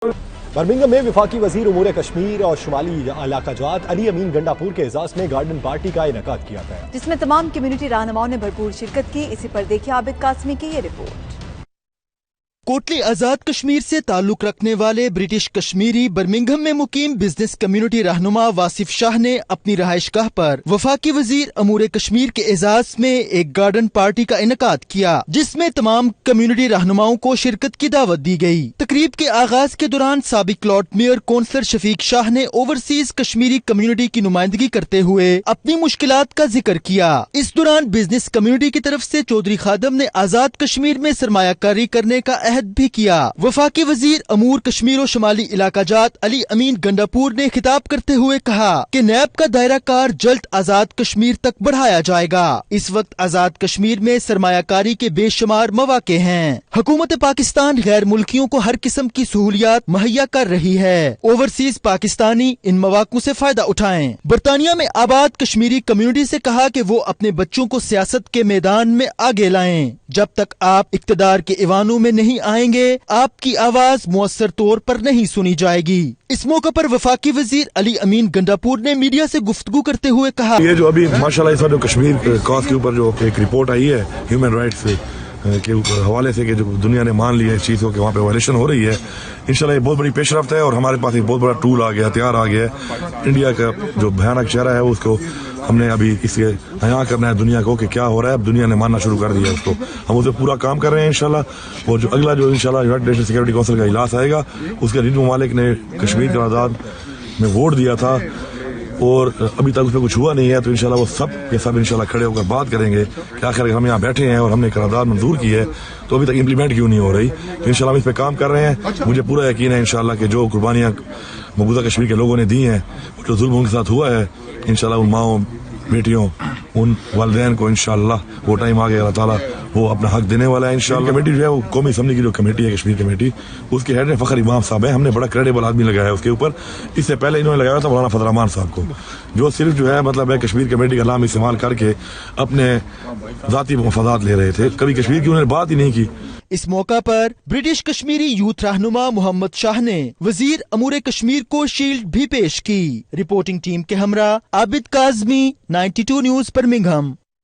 Birmingham میں وفاقی وزیر امور کشمیر اور شمالی علاقہ جات علی امین گنڈاپور کے اعزاز میں گارڈن پارٹی کا انعقاد کیا گیا، جس میں تمام کمیونٹی رہنماؤں نے بھرپور شرکت کی۔ اسی پر دیکھیں عابد قاسمی کی یہ رپورٹ۔ کوٹلی آزاد کشمیر سے تعلق رکھنے والے برٹش کشمیری برمنگھم میں مقیم بزنس کمیونٹی رہنما واصف شاہ نے اپنی رہائش گاہ پر وفاقی وزیر امور کشمیر کے اعزاز میں ایک گارڈن پارٹی کا انعقاد کیا، جس میں تمام کمیونٹی رہنماؤں کو شرکت کی دعوت دی گئی۔ تقریب کے آغاز کے دوران سابق لارڈ میئر کونسلر شفیق شاہ نے اوورسیز کشمیری کمیونٹی کی نمائندگی کرتے ہوئے اپنی مشکلات کا ذکر کیا۔ اس دوران بزنس کمیونٹی کی طرف سے چودھری خادم نے آزاد کشمیر میں سرمایہ کاری کرنے کا عہد بھی کیا۔ وفاقی وزیر امور کشمیر و شمالی علاقہ جات علی امین گنڈاپور نے خطاب کرتے ہوئے کہا کہ نیب کا دائرہ کار جلد آزاد کشمیر تک بڑھایا جائے گا۔ اس وقت آزاد کشمیر میں سرمایہ کاری کے بے شمار مواقع ہیں۔ حکومت پاکستان غیر ملکیوں کو ہر قسم کی سہولیات مہیا کر رہی ہے۔ اوورسیز پاکستانی ان مواقع سے فائدہ اٹھائیں۔ برطانیہ میں آباد کشمیری کمیونٹی سے کہا کہ وہ اپنے بچوں کو سیاست کے میدان میں آگے لائیں۔ جب تک آپ اقتدار کے ایوانوں میں نہیں آئیں گے، آپ کی آواز مؤثر طور پر نہیں سنی جائے گی۔ اس موقع پر وفاقی وزیر علی امین گنڈاپور نے میڈیا سے گفتگو کرتے ہوئے کہا، یہ جو ابھی ماشاءاللہ اس وقت جو کشمیر کاز کے اوپر جو ایک رپورٹ آئی ہے ہیومن رائٹس کے حوالے سے کہ جو دنیا نے مان لی ہے اس چیز کو کہ وہاں پہ وائلیشن ہو رہی ہے، انشاءاللہ یہ بہت بڑی پیش رفت ہے اور ہمارے پاس ایک بہت بڑا ٹول آ گیا، ہتھیار آ گیا ہے۔ انڈیا کا جو بھیانک چہرہ ہے اس کو ہم نے ابھی اس کے بیان کرنا ہے دنیا کو کہ کیا ہو رہا ہے۔ اب دنیا نے ماننا شروع کر دیا ہے اس کو، ہم اسے پورا کام کر رہے ہیں انشاءاللہ۔ اور جو اگلا جو انشاءاللہ یونائیٹڈ نیشن سیکورٹی کونسل کا اجلاس آئے گا، اس کے جن ممالک نے کشمیر کے آزاد میں ووٹ دیا تھا اور ابھی تک اس میں کچھ ہوا نہیں ہے، تو انشاءاللہ وہ سب کے سب انشاءاللہ کھڑے ہو کر بات کریں گے کہ آخر ہم یہاں بیٹھے ہیں اور ہم نے قرارداد منظور کی ہے تو ابھی تک امپلیمنٹ کیوں نہیں ہو رہی۔ تو انشاءاللہ ہم اس پہ کام کر رہے ہیں۔ مجھے پورا یقین ہے انشاءاللہ کہ جو قربانیاں مقبوضہ کشمیر کے لوگوں نے دی ہیں، جو ظلم ان کے ساتھ ہوا ہے، انشاءاللہ ان ماؤں بیٹیوں ان والدین کو انشاءاللہ وہ ٹائم آ گیا، اللہ تعالیٰ وہ اپنا حق دینے والا ہے انشاءاللہ۔ کمیٹی جو ہے وہ قومی اسمبلی کی جو کمیٹی ہے کشمیر کمیٹی، اس کے ہیڈ نے فخر امام صاحب ہیں۔ ہم نے بڑا کریڈیبل آدمی لگایا ہے اس کے اوپر۔ اس سے پہلے انہوں نے لگایا تھا مولانا فضل الرحمان صاحب کو، جو صرف جو ہے مطلب ہے کشمیر کمیٹی کا نام استعمال کر کے اپنے ذاتی مفادات لے رہے تھے، کبھی کشمیر کی انہوں نے بات ہی نہیں کی۔ اس موقع پر برٹش کشمیری یوتھ رہنما محمد شاہ نے وزیر امور کشمیر کو شیلڈ بھی پیش کی۔ رپورٹنگ ٹیم کے ہمراہ عابد قاسمی، 92 نیوز برمنگھم۔